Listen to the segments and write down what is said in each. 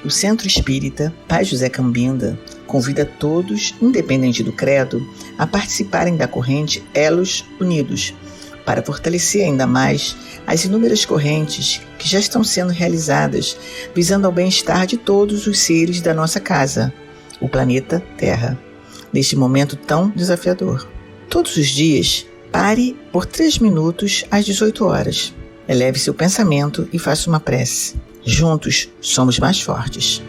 O Centro Espírita Pai José Cambinda convida todos, independente do credo, a participarem da corrente Elos Unidos, para fortalecer ainda mais as inúmeras correntes que já estão sendo realizadas, visando ao bem-estar de todos os seres da nossa casa, o planeta Terra, neste momento tão desafiador. Todos os dias, pare por 3 minutos às 18 horas. Eleve seu pensamento e faça uma prece. Juntos, somos mais fortes.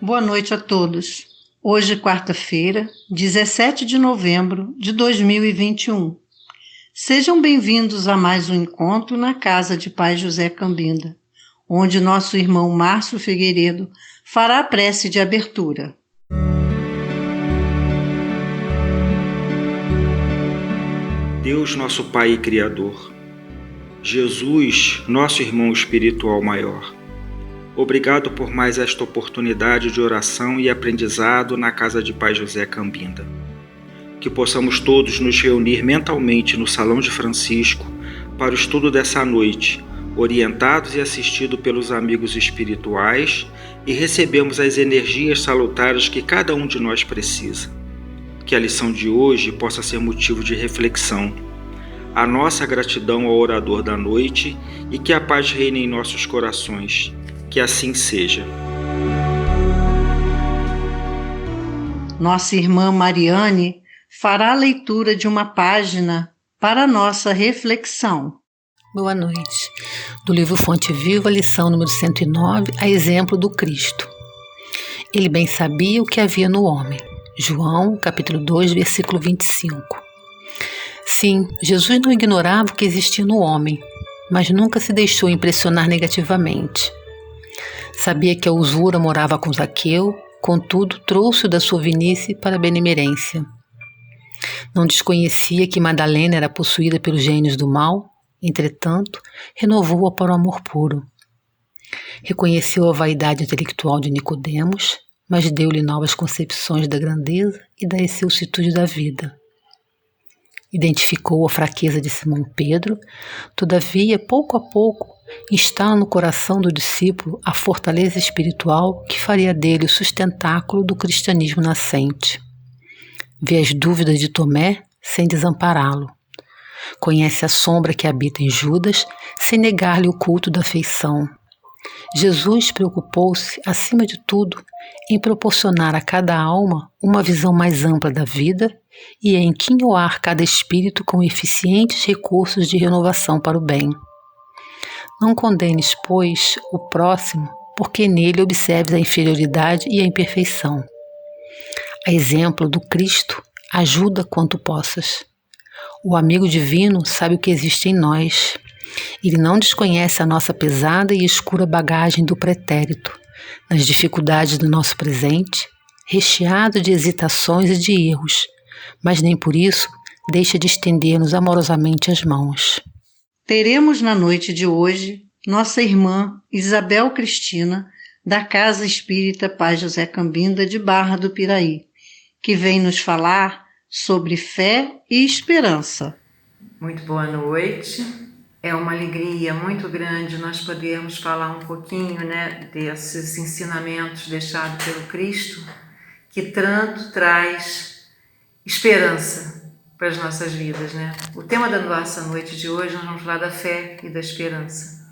Boa noite a todos. Hoje, quarta-feira, 17 de novembro de 2021. Sejam bem-vindos a mais um encontro na casa de Pai José Cambinda, onde nosso irmão Márcio Figueiredo fará a prece de abertura. Deus, nosso Pai e Criador, Jesus, nosso irmão espiritual maior, obrigado por mais esta oportunidade de oração e aprendizado na casa de Pai José Cambinda. Que possamos todos nos reunir mentalmente no Salão de Francisco para o estudo dessa noite, orientados e assistidos pelos amigos espirituais, e recebemos as energias salutares que cada um de nós precisa. Que a lição de hoje possa ser motivo de reflexão, a nossa gratidão ao orador da noite e que a paz reine em nossos corações. Que assim seja. Nossa irmã Mariane fará a leitura de uma página para a nossa reflexão. Boa noite. Do livro Fonte Viva, lição número 109, a exemplo do Cristo. Ele bem sabia o que havia no homem. João, capítulo 2, versículo 25. Sim, Jesus não ignorava o que existia no homem, mas nunca se deixou impressionar negativamente. Sabia que a usura morava com Zaqueu, contudo trouxe-o da sua velhice para a benemerência. Não desconhecia que Madalena era possuída pelos gênios do mal, entretanto, renovou-a para o amor puro. Reconheceu a vaidade intelectual de Nicodemos, mas deu-lhe novas concepções da grandeza e da excelsitude da vida. Identificou a fraqueza de Simão Pedro, todavia, pouco a pouco, instala no coração do discípulo a fortaleza espiritual que faria dele o sustentáculo do cristianismo nascente. Vê as dúvidas de Tomé sem desampará-lo. Conhece a sombra que habita em Judas sem negar-lhe o culto da afeição. Jesus preocupou-se, acima de tudo, em proporcionar a cada alma uma visão mais ampla da vida e em quinhoar cada espírito com eficientes recursos de renovação para o bem. Não condenes, pois, o próximo, porque nele observes a inferioridade e a imperfeição. A exemplo do Cristo, ajuda quanto possas. O amigo divino sabe o que existe em nós. Ele não desconhece a nossa pesada e escura bagagem do pretérito, nas dificuldades do nosso presente, recheado de hesitações e de erros, mas nem por isso deixa de estender-nos amorosamente as mãos. Teremos na noite de hoje nossa irmã Isabel Cristina, da Casa Espírita Pai José Cambinda de Barra do Piraí, que vem nos falar sobre fé e esperança. Muito boa noite. É uma alegria muito grande nós podermos falar um pouquinho, desses ensinamentos deixados pelo Cristo, que tanto traz esperança para as nossas vidas, O tema da nossa noite de hoje, nós vamos falar da fé e da esperança.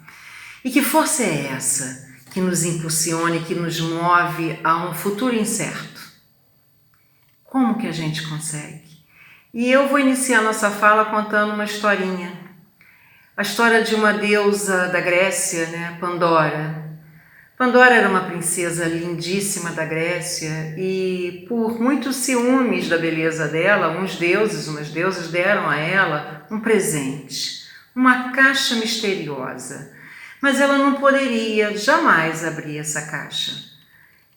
E que força é essa que nos impulsiona e que nos move a um futuro incerto? Como que a gente consegue? E eu vou iniciar nossa fala contando uma historinha. A história de uma deusa da Grécia, Pandora. Pandora era uma princesa lindíssima da Grécia e, por muitos ciúmes da beleza dela, umas deusas deram a ela um presente, uma caixa misteriosa. Mas ela não poderia jamais abrir essa caixa.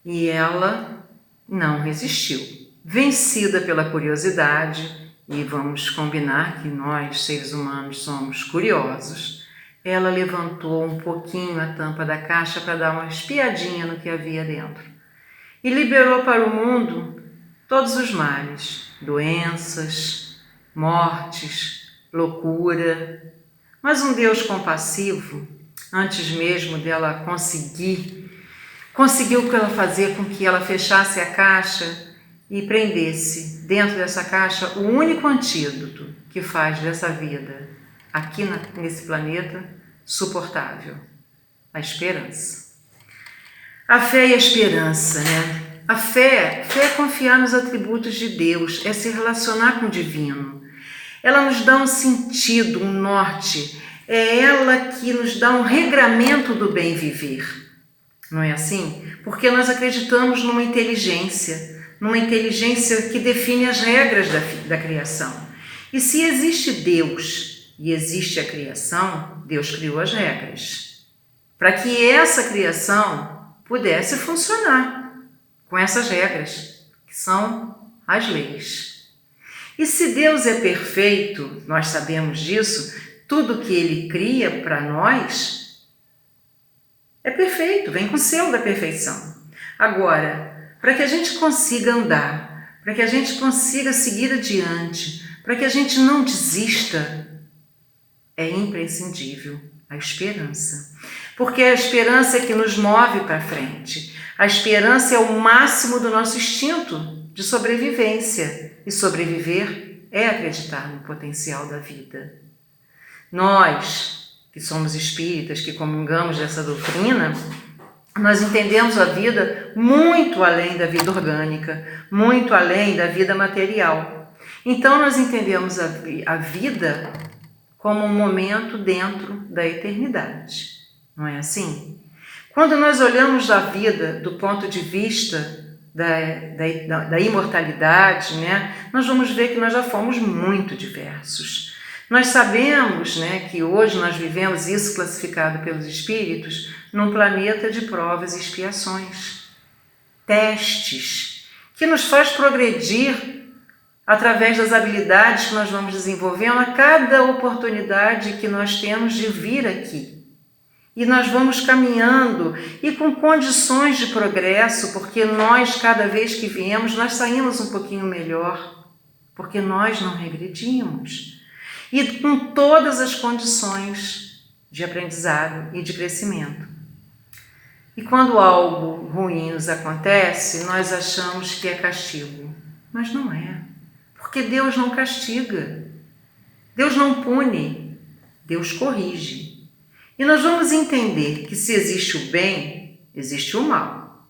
E ela não resistiu. Vencida pela curiosidade, e vamos combinar que nós, seres humanos, somos curiosos, ela levantou um pouquinho a tampa da caixa para dar uma espiadinha no que havia dentro. E liberou para o mundo todos os males, doenças, mortes, loucura, mas um Deus compassivo, antes mesmo dela conseguiu que ela fazer com que ela fechasse a caixa e prendesse dentro dessa caixa o único antídoto que faz dessa vida aqui nesse planeta suportável, a esperança. A fé e a esperança, né? A fé é confiar nos atributos de Deus, é se relacionar com o divino. Ela nos dá um sentido, um norte, é ela que nos dá um regramento do bem viver. Não é assim? Porque nós acreditamos numa inteligência que define as regras da criação. E se existe Deus e existe a criação, Deus criou as regras, para que essa criação pudesse funcionar com essas regras, que são as leis. E se Deus é perfeito, nós sabemos disso, tudo que Ele cria para nós é perfeito, vem com o selo da perfeição. Agora, para que a gente consiga andar, para que a gente consiga seguir adiante, para que a gente não desista, é imprescindível a esperança. Porque a esperança é que nos move para frente. A esperança é o máximo do nosso instinto de sobrevivência. E sobreviver é acreditar no potencial da vida. Nós, que somos espíritas, que comungamos dessa doutrina, nós entendemos a vida muito além da vida orgânica, muito além da vida material. Então nós entendemos a vida como um momento dentro da eternidade. Não é assim? Quando nós olhamos a vida do ponto de vista da imortalidade, né, nós vamos ver que nós já fomos muito diversos. Nós sabemos, né, que hoje nós vivemos isso classificado pelos espíritos num planeta de provas e expiações, testes, que nos faz progredir através das habilidades que nós vamos desenvolvendo a cada oportunidade que nós temos de vir aqui. E nós vamos caminhando e com condições de progresso, porque nós, cada vez que viemos, nós saímos um pouquinho melhor, porque nós não regredimos. E com todas as condições de aprendizado e de crescimento. E quando algo ruim nos acontece, nós achamos que é castigo. Mas não é. Porque Deus não castiga. Deus não pune. Deus corrige. E nós vamos entender que se existe o bem, existe o mal.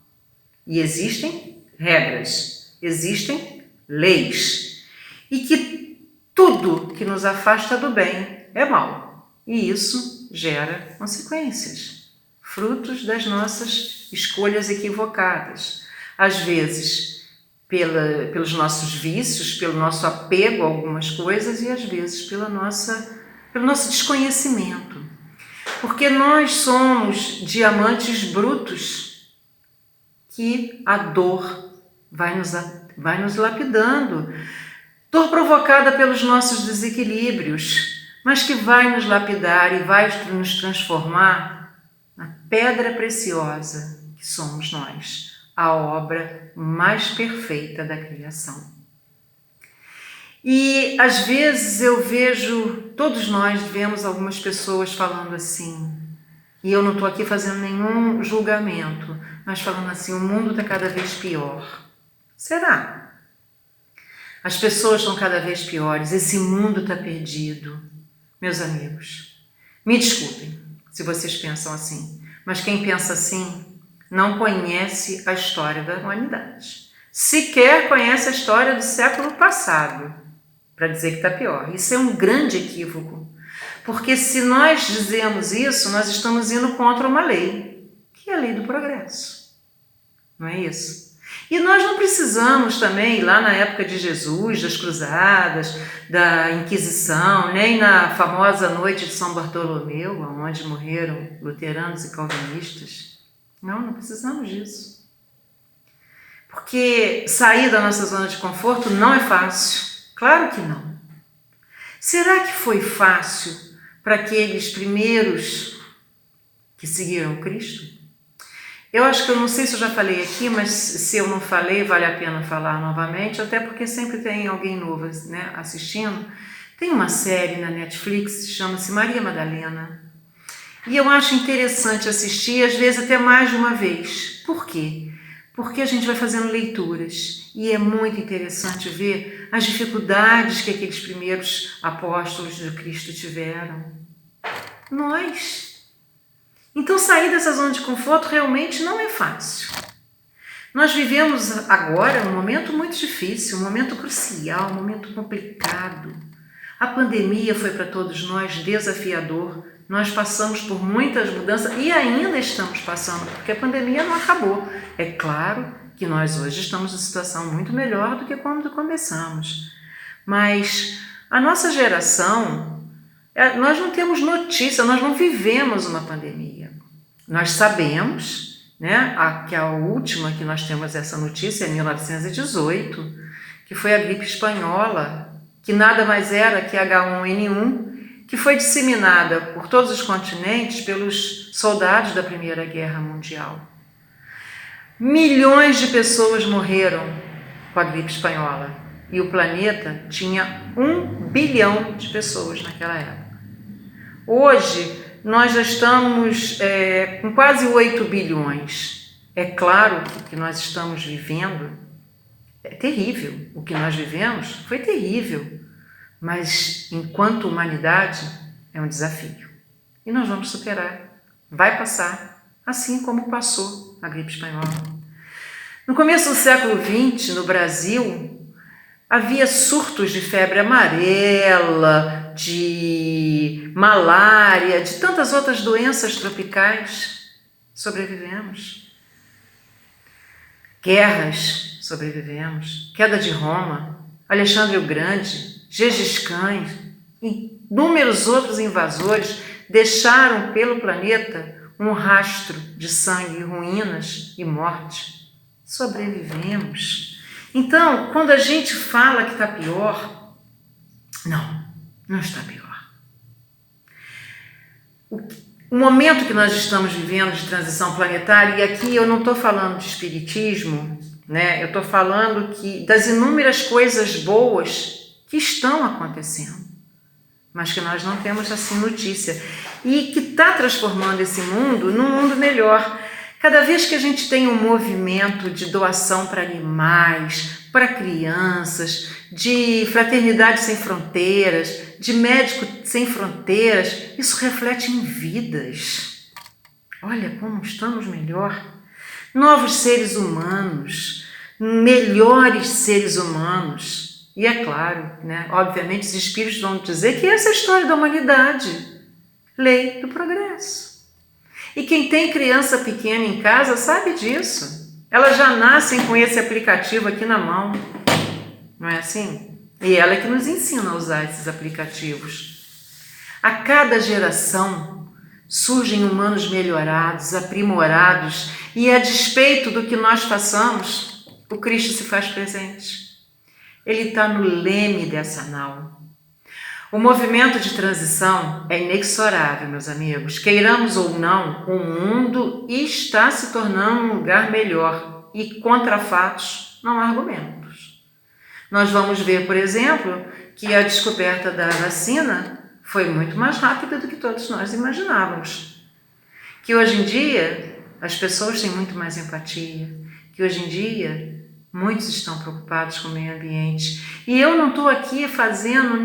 E existem regras, existem leis. E que tudo que nos afasta do bem é mal. E isso gera consequências, frutos das nossas escolhas equivocadas. Às vezes pelos nossos vícios, pelo nosso apego a algumas coisas e às vezes pelo nosso desconhecimento. Porque nós somos diamantes brutos que a dor vai nos lapidando. Dor provocada pelos nossos desequilíbrios, mas que vai nos lapidar e vai nos transformar na pedra preciosa que somos nós, a obra mais perfeita da criação. E às vezes eu vejo, todos nós vemos algumas pessoas falando assim, e eu não estou aqui fazendo nenhum julgamento, mas falando assim, o mundo está cada vez pior. Será? As pessoas estão cada vez piores, esse mundo está perdido. Meus amigos, me desculpem se vocês pensam assim, mas quem pensa assim não conhece a história da humanidade. Sequer conhece a história do século passado, para dizer que está pior. Isso é um grande equívoco, porque se nós dizemos isso, nós estamos indo contra uma lei, que é a lei do progresso. Não é isso? E nós não precisamos também, lá na época de Jesus, das cruzadas, da Inquisição, nem na famosa noite de São Bartolomeu, onde morreram luteranos e calvinistas. Não precisamos disso. Porque sair da nossa zona de conforto não é fácil. Claro que não. Será que foi fácil para aqueles primeiros que seguiram Cristo? Eu acho que eu não sei se eu já falei aqui, mas se eu não falei, vale a pena falar novamente, até porque sempre tem alguém novo, né, assistindo. Tem uma série na Netflix que chama-se Maria Madalena. E eu acho interessante assistir, às vezes até mais de uma vez. Por quê? Porque a gente vai fazendo leituras e é muito interessante ver as dificuldades que aqueles primeiros apóstolos de Cristo tiveram. Nós. Então sair dessa zona de conforto realmente não é fácil. Nós vivemos agora um momento muito difícil, um momento crucial, um momento complicado. A pandemia foi para todos nós desafiador. Nós passamos por muitas mudanças e ainda estamos passando, porque a pandemia não acabou. É claro que nós hoje estamos em situação muito melhor do que quando começamos. Mas a nossa geração, nós não temos notícia, nós não vivemos uma pandemia. Nós sabemos, né, que a última que nós temos essa notícia é em 1918, que foi a gripe espanhola, que nada mais era que H1N1, que foi disseminada por todos os continentes pelos soldados da Primeira Guerra Mundial. Milhões de pessoas morreram com a gripe espanhola e o planeta tinha 1 bilhão de pessoas naquela época. Hoje, nós já estamos com quase 8 bilhões. É claro que o que nós estamos vivendo é terrível. O que nós vivemos foi terrível. Mas, enquanto humanidade, é um desafio. E nós vamos superar. Vai passar, assim como passou a gripe espanhola. No começo do século XX, no Brasil, havia surtos de febre amarela, de malária, de tantas outras doenças tropicais. Sobrevivemos. Guerras, sobrevivemos. Queda de Roma, Alexandre o Grande, Gengis Khan e inúmeros outros invasores deixaram pelo planeta um rastro de sangue, ruínas e morte. Sobrevivemos. Então, quando a gente fala que está pior, não está pior. O momento que nós estamos vivendo de transição planetária, e aqui eu não estou falando de espiritismo, né? Eu estou falando das inúmeras coisas boas que estão acontecendo, mas que nós não temos assim notícia, e que está transformando esse mundo num mundo melhor. Cada vez que a gente tem um movimento de doação para animais, para crianças, de fraternidade sem fronteiras, de médico sem fronteiras, isso reflete em vidas. Olha como estamos melhor. Novos seres humanos, melhores seres humanos. E é claro, né, obviamente os espíritos vão dizer que essa é a história da humanidade. Lei do progresso. E quem tem criança pequena em casa sabe disso. Elas já nascem com esse aplicativo aqui na mão. Não é assim? E ela é que nos ensina a usar esses aplicativos. A cada geração surgem humanos melhorados, aprimorados, e a despeito do que nós façamos, o Cristo se faz presente. Ele está no leme dessa nau. O movimento de transição é inexorável, meus amigos. Queiramos ou não, o mundo está se tornando um lugar melhor. E contra fatos, não há argumentos. Nós vamos ver, por exemplo, que a descoberta da vacina foi muito mais rápida do que todos nós imaginávamos. Que hoje em dia as pessoas têm muito mais empatia. Que hoje em dia muitos estão preocupados com o meio ambiente. E eu não estou aqui fazendo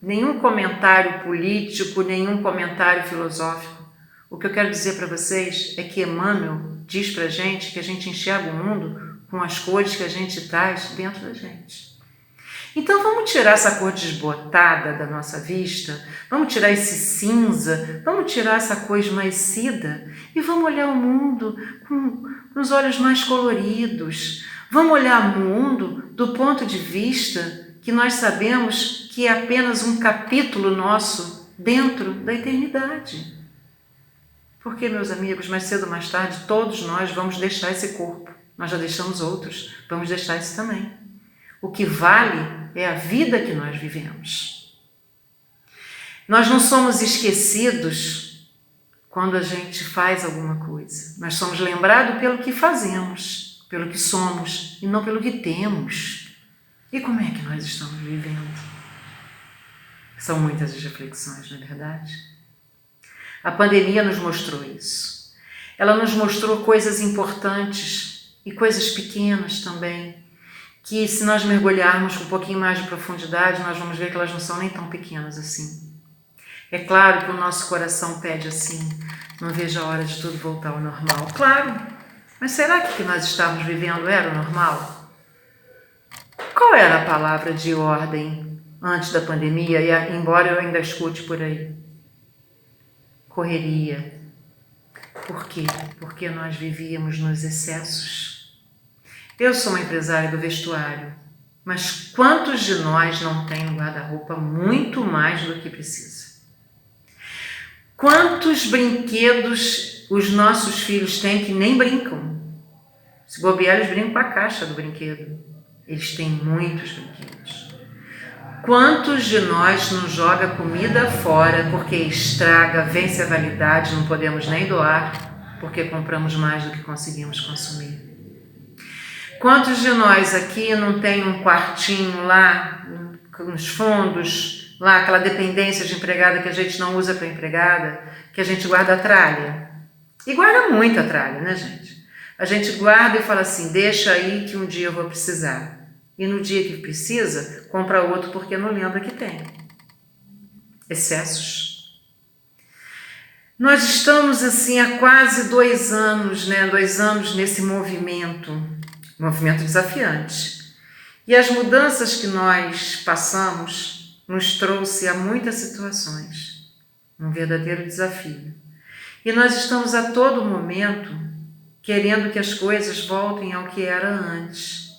nenhum comentário político, nenhum comentário filosófico. O que eu quero dizer para vocês é que Emmanuel diz para a gente que a gente enxerga o mundo com as cores que a gente traz dentro da gente. Então vamos tirar essa cor desbotada da nossa vista, vamos tirar esse cinza, vamos tirar essa cor esmaecida e vamos olhar o mundo com os olhos mais coloridos. Vamos olhar o mundo do ponto de vista que nós sabemos que é apenas um capítulo nosso dentro da eternidade. Porque, meus amigos, mais cedo ou mais tarde, todos nós vamos deixar esse corpo. Nós já deixamos outros, vamos deixar esse também. O que vale é a vida que nós vivemos. Nós não somos esquecidos quando a gente faz alguma coisa. Nós somos lembrados pelo que fazemos, pelo que somos e não pelo que temos. E como é que nós estamos vivendo? São muitas as reflexões, não é verdade? A pandemia nos mostrou isso. Ela nos mostrou coisas importantes e coisas pequenas também, que se nós mergulharmos com um pouquinho mais de profundidade, nós vamos ver que elas não são nem tão pequenas assim. É claro que o nosso coração pede assim, não vejo a hora de tudo voltar ao normal. Claro, mas será que o que nós estávamos vivendo era o normal? Qual era a palavra de ordem antes da pandemia, e embora eu ainda escute por aí? Correria. Por quê? Porque nós vivíamos nos excessos. Eu sou uma empresária do vestuário, mas quantos de nós não tem no guarda-roupa muito mais do que precisa? Quantos brinquedos os nossos filhos têm que nem brincam? Se bobear, eles brincam com a caixa do brinquedo. Eles têm muitos brinquedos. Quantos de nós não joga comida fora porque estraga, vence a validade, não podemos nem doar porque compramos mais do que conseguimos consumir? Quantos de nós aqui não tem um quartinho lá nos fundos, lá aquela dependência de empregada que a gente não usa para empregada, que a gente guarda a tralha? E guarda muita tralha, né, gente? A gente guarda e fala assim, deixa aí que um dia eu vou precisar. E no dia que precisa, compra outro porque não lembra que tem. Excessos. Nós estamos assim há quase 2 anos, né? 2 anos nesse movimento desafiante. E as mudanças que nós passamos nos trouxe a muitas situações, um verdadeiro desafio. E nós estamos a todo momento querendo que as coisas voltem ao que era antes.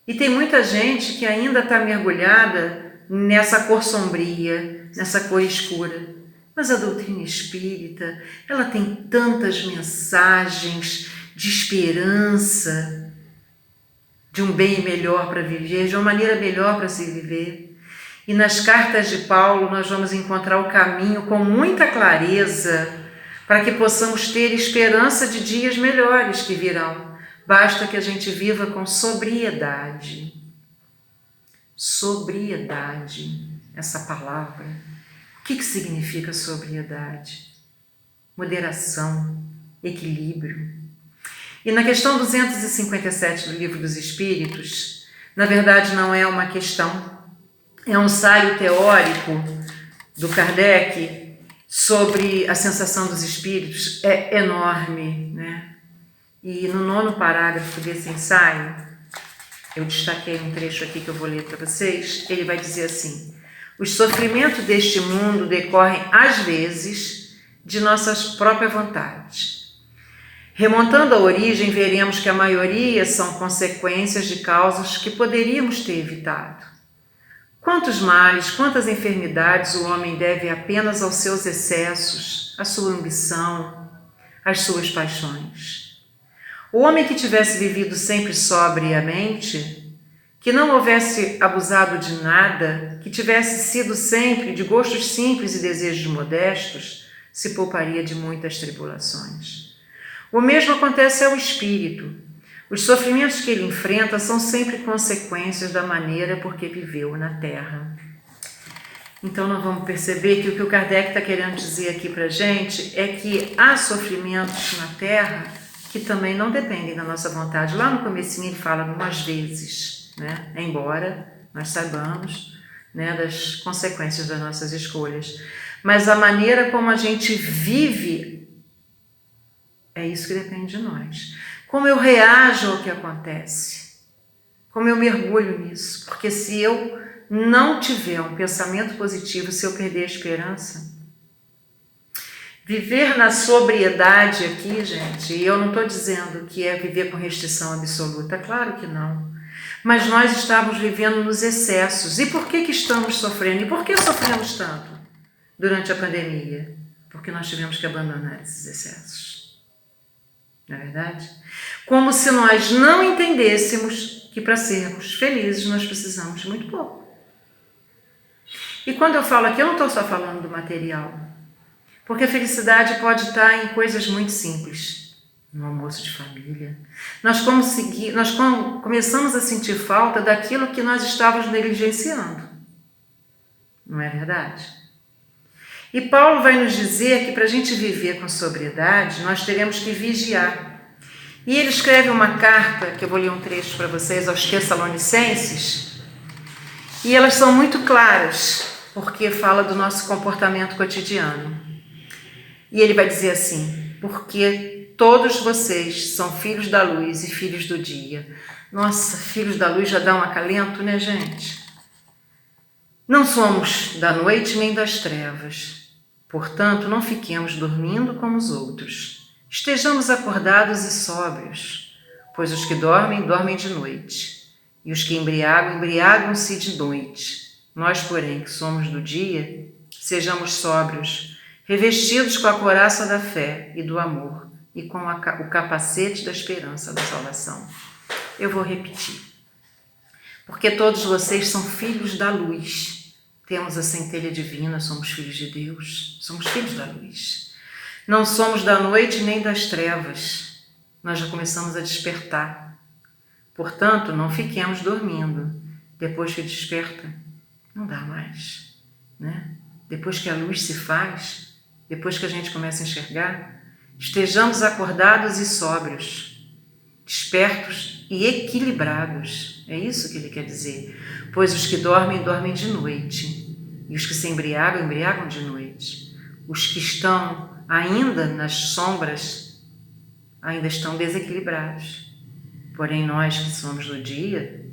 E tem muita gente que ainda está mergulhada nessa cor sombria, nessa cor escura. Mas a doutrina espírita, ela tem tantas mensagens de esperança, de um bem melhor para viver, de uma maneira melhor para se viver. E nas cartas de Paulo nós vamos encontrar o caminho com muita clareza para que possamos ter esperança de dias melhores que virão. Basta que a gente viva com sobriedade. Sobriedade, essa palavra. O que significa sobriedade? Moderação, equilíbrio. E na questão 257 do Livro dos Espíritos, na verdade não é uma questão, é um ensaio teórico do Kardec sobre a sensação dos espíritos, é enorme, né? E no 9º parágrafo desse ensaio, eu destaquei um trecho aqui que eu vou ler para vocês, ele vai dizer assim: os sofrimentos deste mundo decorrem, às vezes, de nossas próprias vontades. Remontando à origem, veremos que a maioria são consequências de causas que poderíamos ter evitado. Quantos males, quantas enfermidades o homem deve apenas aos seus excessos, à sua ambição, às suas paixões. O homem que tivesse vivido sempre sobriamente, que não houvesse abusado de nada, que tivesse sido sempre de gostos simples e desejos modestos, se pouparia de muitas tribulações. O mesmo acontece ao espírito. Os sofrimentos que ele enfrenta são sempre consequências da maneira por que viveu na Terra. Então nós vamos perceber que o que o Kardec está querendo dizer aqui para a gente é que há sofrimentos na Terra que também não dependem da nossa vontade. Lá no comecinho ele fala umas vezes, né? Embora nós saibamos, né, das consequências das nossas escolhas. Mas a maneira como a gente vive, é isso que depende de nós. Como eu reajo ao que acontece, como eu mergulho nisso. Porque se eu não tiver um pensamento positivo, se eu perder a esperança, viver na sobriedade aqui, gente, e eu não estou dizendo que é viver com restrição absoluta, claro que não. Mas nós estamos vivendo nos excessos. E por que estamos sofrendo? E por que sofremos tanto durante a pandemia? Porque nós tivemos que abandonar esses excessos. Não é verdade? Como se nós não entendêssemos que para sermos felizes nós precisamos de muito pouco. E quando eu falo aqui, eu não estou só falando do material. Porque a felicidade pode estar em coisas muito simples. No almoço de família. Nós começamos a sentir falta daquilo que nós estávamos negligenciando. não é verdade? E Paulo vai nos dizer que para a gente viver com sobriedade, nós teremos que vigiar. E ele escreve uma carta, que eu vou ler um trecho para vocês, aos Tessalonicenses, e elas são muito claras, porque fala do nosso comportamento cotidiano. E ele vai dizer assim: porque todos vocês são filhos da luz e filhos do dia. Nossa, filhos da luz já dá um acalento, né, gente? Não somos da noite nem das trevas. Portanto, não fiquemos dormindo como os outros. Estejamos acordados e sóbrios, pois os que dormem, dormem de noite, e os que embriagam, embriagam-se de noite. Nós, porém, que somos do dia, sejamos sóbrios, revestidos com a couraça da fé e do amor, e com o capacete da esperança da salvação. Eu vou repetir. Porque todos vocês são filhos da luz. Temos a centelha divina, somos filhos de Deus, somos filhos da luz. Não somos da noite nem das trevas. Nós já começamos a despertar. Portanto, não fiquemos dormindo. Depois que desperta, não dá mais, né? Depois que a luz se faz, depois que a gente começa a enxergar, estejamos acordados e sóbrios, despertos e equilibrados. É isso que ele quer dizer. Pois os que dormem, dormem de noite, e os que se embriagam, embriagam de noite. Os que estão ainda nas sombras, ainda estão desequilibrados. Porém, nós que somos do dia,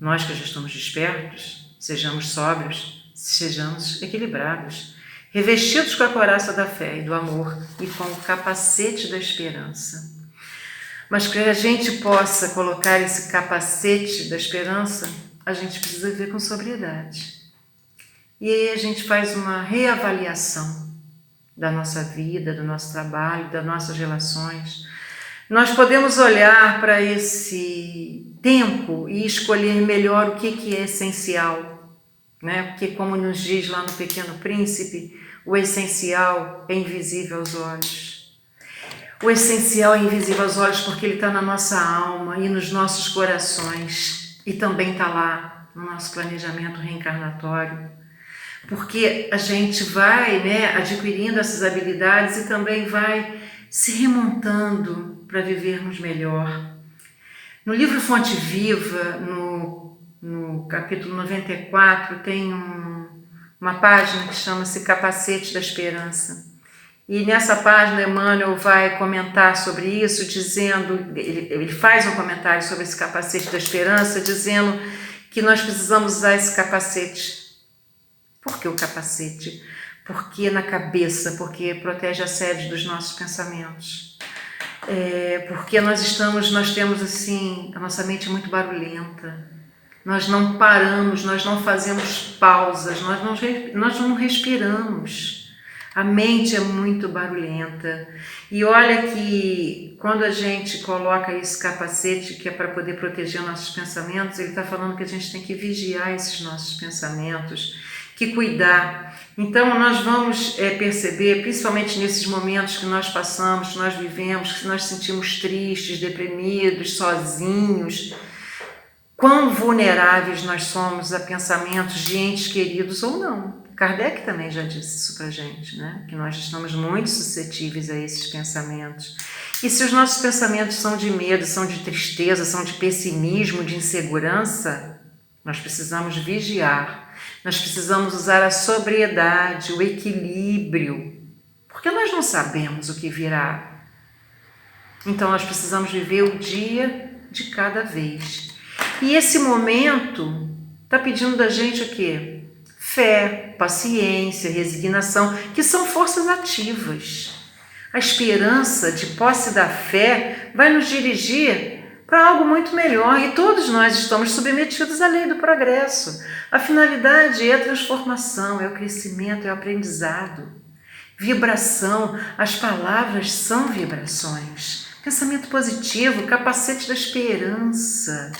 nós que já estamos despertos, sejamos sóbrios, sejamos equilibrados, revestidos com a couraça da fé e do amor e com o capacete da esperança. Mas que a gente possa colocar esse capacete da esperança, a gente precisa viver com sobriedade. E aí a gente faz uma reavaliação da nossa vida, do nosso trabalho, das nossas relações. Nós podemos olhar para esse tempo e escolher melhor o que é essencial, né? Porque, como nos diz lá no Pequeno Príncipe, o essencial é invisível aos olhos. O essencial é invisível aos olhos porque ele está na nossa alma e nos nossos corações, e também está lá no nosso planejamento reencarnatório, porque a gente vai, né, adquirindo essas habilidades e também vai se remontando para vivermos melhor. No livro Fonte Viva, no capítulo 94, tem uma página que chama-se Capacete da Esperança. E nessa página, Emmanuel vai comentar sobre isso, dizendo, ele faz um comentário sobre esse capacete da esperança, dizendo que nós precisamos usar esse capacete. Por que o capacete? Porque na cabeça, porque protege a sede dos nossos pensamentos. Porque nós temos assim, a nossa mente muito barulhenta. Nós não paramos, nós não fazemos pausas, nós não respiramos. A mente é muito barulhenta. E olha que quando a gente coloca esse capacete, que é para poder proteger nossos pensamentos, ele está falando que a gente tem que vigiar esses nossos pensamentos, que cuidar. Então nós vamos perceber, principalmente nesses momentos que nós passamos, que nós vivemos, que nós sentimos tristes, deprimidos, sozinhos, quão vulneráveis nós somos a pensamentos de entes queridos ou não. Kardec também já disse isso pra gente, né? Que nós estamos muito suscetíveis a esses pensamentos. E se os nossos pensamentos são de medo, são de tristeza, são de pessimismo, de insegurança, nós precisamos vigiar. Nós precisamos usar a sobriedade, o equilíbrio, porque nós não sabemos o que virá. Então nós precisamos viver o dia de cada vez. E esse momento está pedindo da gente o quê? Fé, paciência, resignação, que são forças ativas. A esperança de posse da fé vai nos dirigir para algo muito melhor, e todos nós estamos submetidos à lei do progresso. A finalidade é a transformação, é o crescimento, é o aprendizado. Vibração, as palavras são vibrações. Pensamento positivo, capacete da esperança.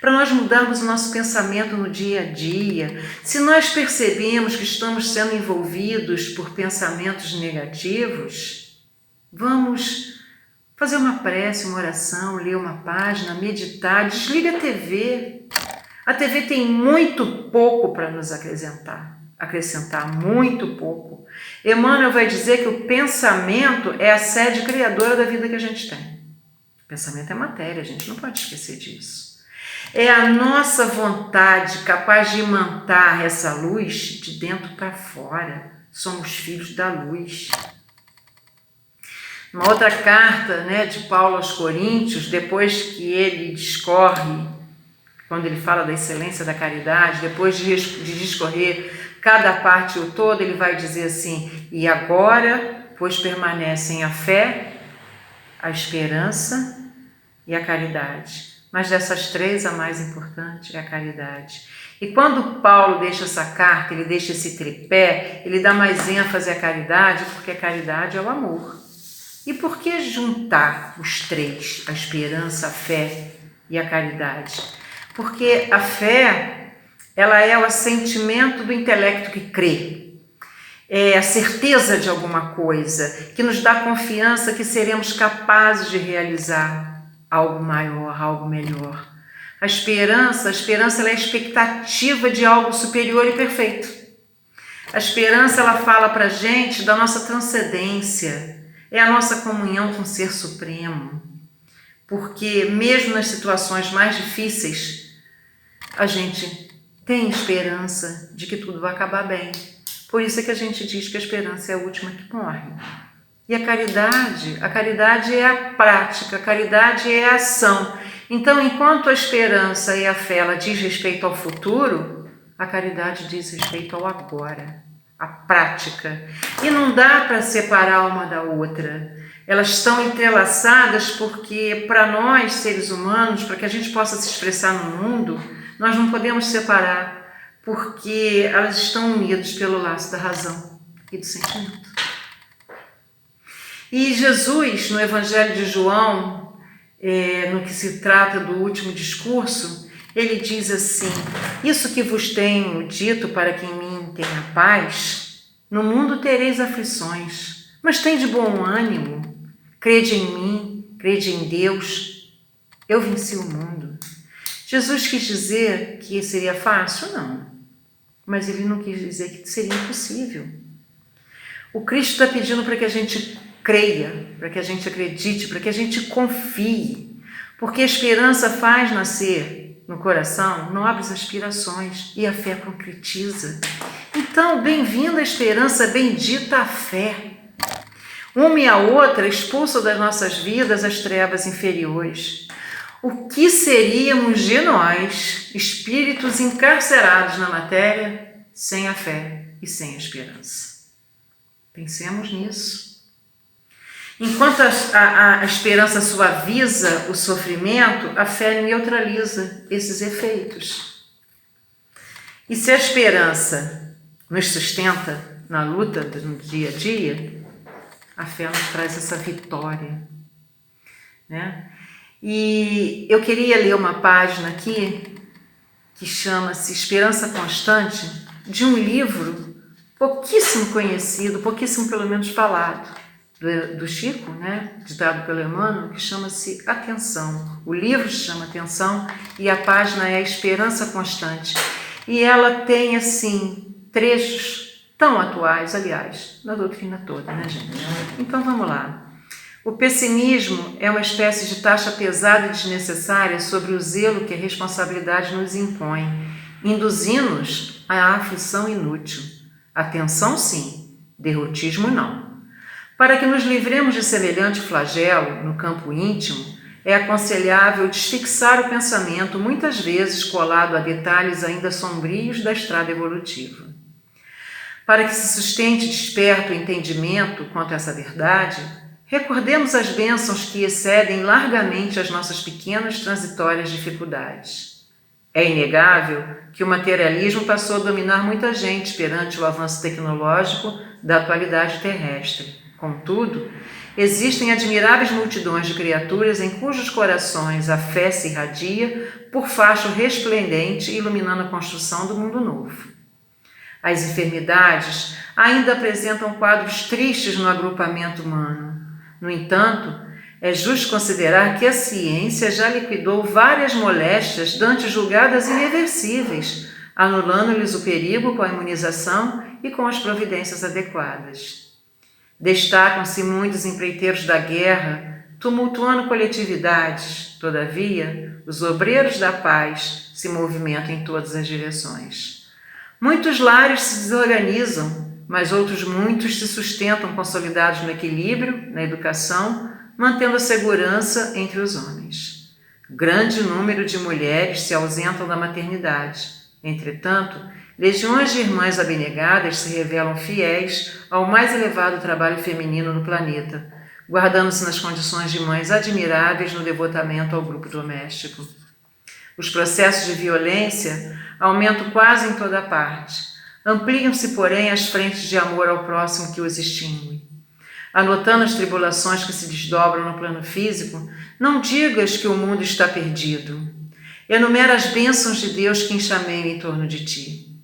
Para nós mudarmos o nosso pensamento no dia a dia, se nós percebemos que estamos sendo envolvidos por pensamentos negativos, vamos fazer uma prece, uma oração, ler uma página, meditar, desliga a TV. A TV tem muito pouco para nos acrescentar. acrescentar muito pouco. Emmanuel vai dizer que o pensamento é a sede criadora da vida que a gente tem. O pensamento é matéria, a gente não pode esquecer disso. É a nossa vontade capaz de imantar essa luz de dentro para fora. Somos filhos da luz. Uma outra carta, né, de Paulo aos Coríntios, depois que ele discorre, quando ele fala da excelência da caridade, depois de discorrer cada parte ou todo, ele vai dizer assim: e agora, pois permanecem a fé, a esperança e a caridade. Mas dessas três, a mais importante é a caridade. E quando Paulo deixa essa carta, ele deixa esse tripé, ele dá mais ênfase à caridade, porque a caridade é o amor. E por que juntar os três, a esperança, a fé e a caridade? Porque a fé, ela é o assentimento do intelecto que crê. É a certeza de alguma coisa, que nos dá confiança que seremos capazes de realizar algo maior, algo melhor. A esperança ela é a expectativa de algo superior e perfeito. A esperança, ela fala para a gente da nossa transcendência, é a nossa comunhão com o Ser Supremo. Porque mesmo nas situações mais difíceis, a gente tem esperança de que tudo vai acabar bem. Por isso é que a gente diz que a esperança é a última que morre. E a caridade é a prática, a caridade é a ação. Então, enquanto a esperança e a fé ela diz respeito ao futuro, a caridade diz respeito ao agora, a prática. E não dá para separar uma da outra. Elas estão entrelaçadas porque, para nós, seres humanos, para que a gente possa se expressar no mundo, nós não podemos separar, porque elas estão unidas pelo laço da razão e do sentimento. E Jesus, no Evangelho de João, no que se trata do último discurso, ele diz assim: isso que vos tenho dito para que em mim tenha paz, no mundo tereis aflições, mas tende bom ânimo, crede em mim, crede em Deus, eu venci o mundo. Jesus quis dizer que seria fácil? Não, mas ele não quis dizer que seria impossível. O Cristo está pedindo para que a gente creia, para que a gente acredite, para que a gente confie, porque a esperança faz nascer no coração nobres aspirações e a fé concretiza. Então, bem-vinda a esperança, bendita a fé. Uma e a outra expulsam das nossas vidas as trevas inferiores. O que seríamos de nós, espíritos encarcerados na matéria, sem a fé e sem a esperança? Pensemos nisso. Enquanto a esperança suaviza o sofrimento, a fé neutraliza esses efeitos. E se a esperança nos sustenta na luta no dia a dia, a fé nos traz essa vitória, né? E eu queria ler uma página aqui que chama-se Esperança Constante, de um livro pouquíssimo conhecido, pouquíssimo pelo menos falado, do Chico, né, ditado pelo Emmanuel, que chama-se Atenção. O livro se chama Atenção e a página é Esperança Constante. E ela tem, assim, trechos tão atuais, aliás, na doutrina toda, né, gente? Então, vamos lá. O pessimismo é uma espécie de taxa pesada e desnecessária sobre o zelo que a responsabilidade nos impõe, induzindo-nos à aflição inútil. Atenção, sim, derrotismo, não. Para que nos livremos de semelhante flagelo no campo íntimo, é aconselhável desfixar o pensamento, muitas vezes colado a detalhes ainda sombrios da estrada evolutiva. Para que se sustente desperto o entendimento quanto a essa verdade, recordemos as bênçãos que excedem largamente as nossas pequenas transitórias dificuldades. É inegável que o materialismo passou a dominar muita gente perante o avanço tecnológico da atualidade terrestre. Contudo, existem admiráveis multidões de criaturas em cujos corações a fé se irradia por facho resplendente iluminando a construção do mundo novo. As enfermidades ainda apresentam quadros tristes no agrupamento humano. No entanto, é justo considerar que a ciência já liquidou várias moléstias dantes julgadas irreversíveis, anulando-lhes o perigo com a imunização e com as providências adequadas. Destacam-se muitos empreiteiros da guerra, tumultuando coletividades. Todavia, os obreiros da paz se movimentam em todas as direções. Muitos lares se desorganizam, mas outros muitos se sustentam consolidados no equilíbrio, na educação, mantendo a segurança entre os homens. Grande número de mulheres se ausentam da maternidade. Entretanto, legiões de irmãs abnegadas se revelam fiéis ao mais elevado trabalho feminino no planeta, guardando-se nas condições de mães admiráveis no devotamento ao grupo doméstico. Os processos de violência aumentam quase em toda parte. Ampliam-se, porém, as frentes de amor ao próximo que os extinguem. Anotando as tribulações que se desdobram no plano físico, não digas que o mundo está perdido. Enumera as bênçãos de Deus que enxameiam em torno de ti.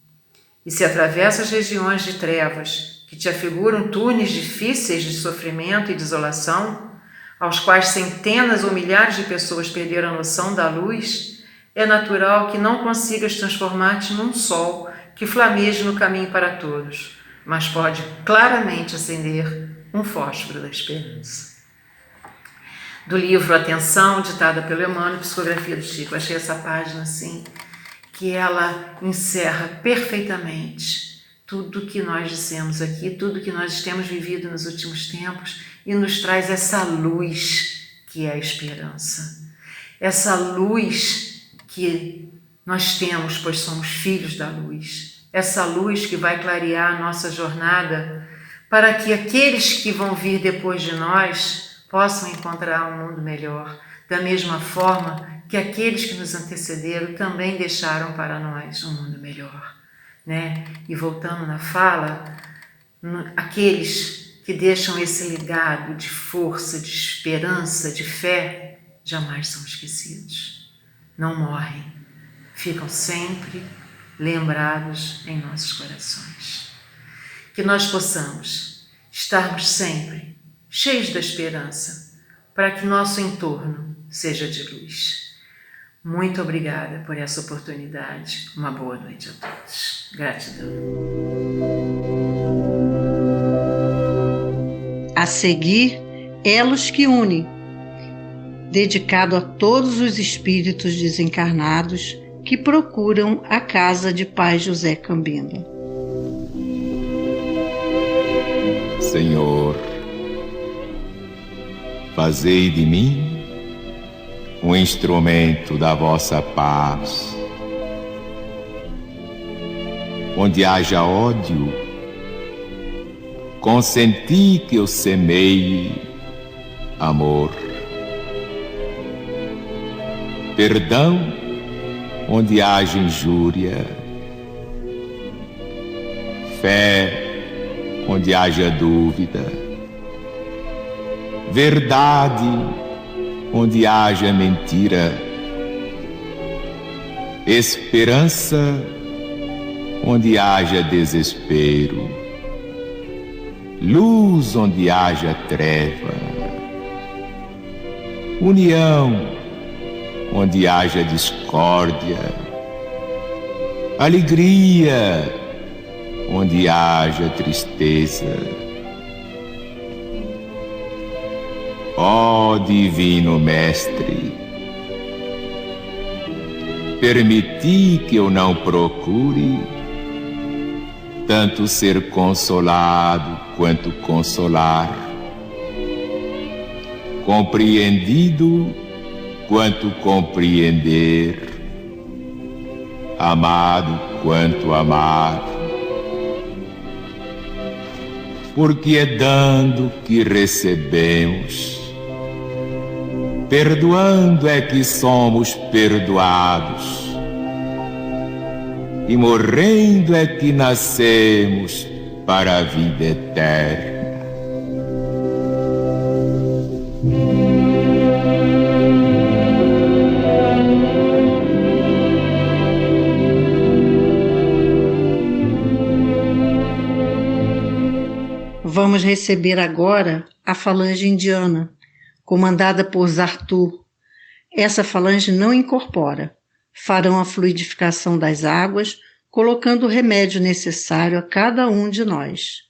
E se atravessa as regiões de trevas, que te afiguram túneis difíceis de sofrimento e desolação, aos quais centenas ou milhares de pessoas perderam a noção da luz, é natural que não consigas transformar-te num sol que flameje no caminho para todos, mas pode claramente acender um fósforo da esperança. Do livro Atenção, ditada pelo Emmanuel, Psicografia do Chico. Achei essa página assim, que ela encerra perfeitamente tudo que nós dissemos aqui, tudo que nós temos vivido nos últimos tempos, e nos traz essa luz que é a esperança. Essa luz que nós temos, pois somos filhos da luz. Essa luz que vai clarear a nossa jornada para que aqueles que vão vir depois de nós possam encontrar um mundo melhor, da mesma forma que aqueles que nos antecederam também deixaram para nós um mundo melhor, né? E voltando na fala, aqueles que deixam esse legado de força, de esperança, de fé, jamais são esquecidos. Não morrem, ficam sempre lembrados em nossos corações. Que nós possamos estarmos sempre cheios da esperança, para que nosso entorno seja de luz. Muito obrigada por essa oportunidade. Uma boa noite a todos. Gratidão. A seguir, Elos que Unem, dedicado a todos os espíritos desencarnados que procuram a casa de Pai José Cambinda. Senhor, fazei de mim um instrumento da vossa paz. Onde haja ódio, consenti que eu semeie amor. Perdão, onde haja injúria. Fé, onde haja dúvida. Verdade, onde haja mentira. Esperança, onde haja desespero. Luz, onde haja treva. União, onde haja discórdia. Alegria, onde haja tristeza. Ó Divino Mestre, permiti que eu não procure tanto ser consolado quanto consolar, compreendido quanto compreender, amado quanto amar. Porque é dando que recebemos, perdoando é que somos perdoados, e morrendo é que nascemos para a vida eterna. Vamos receber agora a falange indiana, comandada por Zartu. Essa falange não incorpora. Farão a fluidificação das águas colocando o remédio necessário a cada um de nós.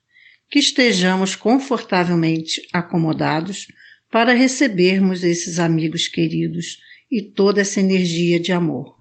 Que estejamos confortavelmente acomodados para recebermos esses amigos queridos e toda essa energia de amor.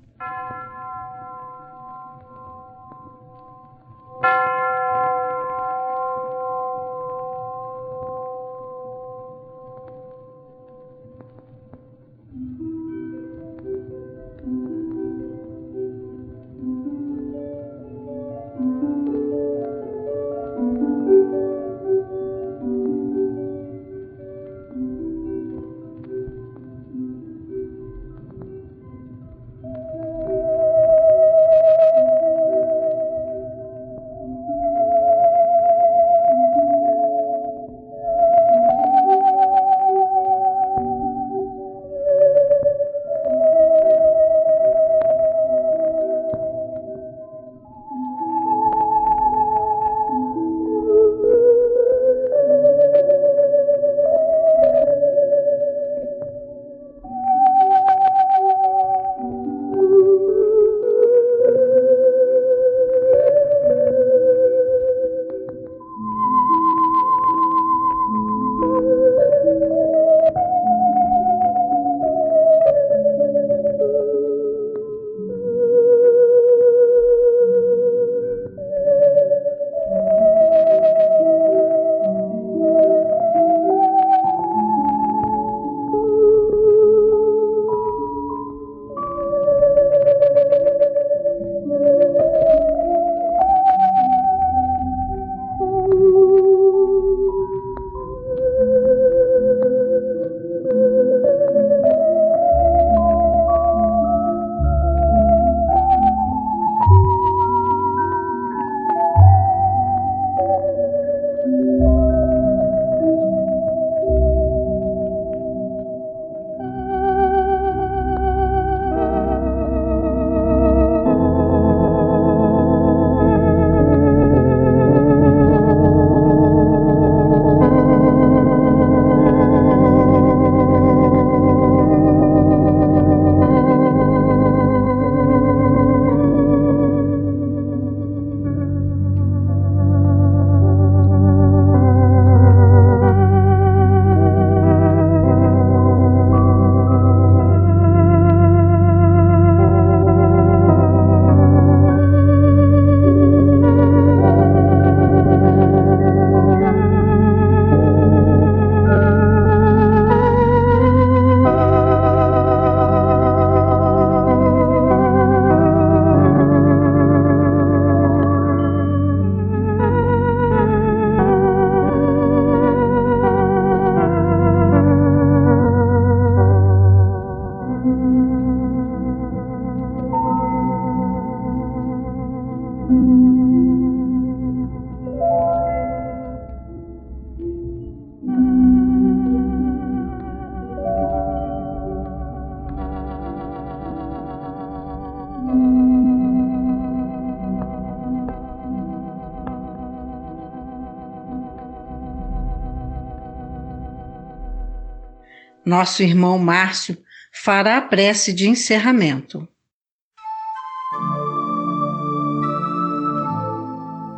Nosso irmão Márcio fará a prece de encerramento.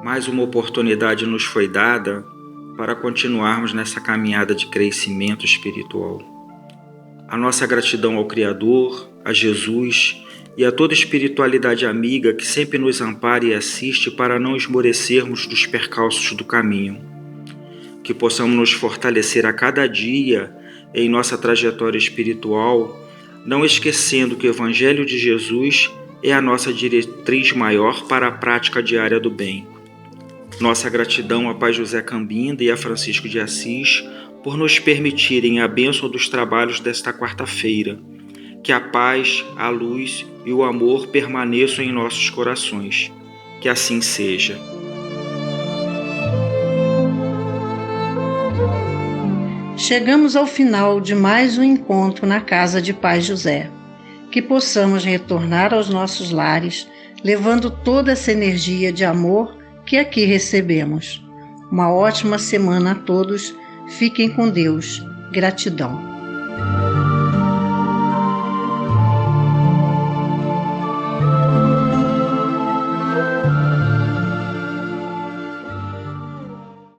Mais uma oportunidade nos foi dada para continuarmos nessa caminhada de crescimento espiritual. A nossa gratidão ao Criador, a Jesus e a toda espiritualidade amiga que sempre nos ampara e assiste para não esmorecermos dos percalços do caminho. Que possamos nos fortalecer a cada dia em nossa trajetória espiritual, não esquecendo que o Evangelho de Jesus é a nossa diretriz maior para a prática diária do bem. Nossa gratidão a Pai José Cambinda e a Francisco de Assis por nos permitirem a bênção dos trabalhos desta quarta-feira. Que a paz, a luz e o amor permaneçam em nossos corações. Que assim seja. Chegamos ao final de mais um encontro na casa de Pai José. Que possamos retornar aos nossos lares, levando toda essa energia de amor que aqui recebemos. Uma ótima semana a todos. Fiquem com Deus. Gratidão.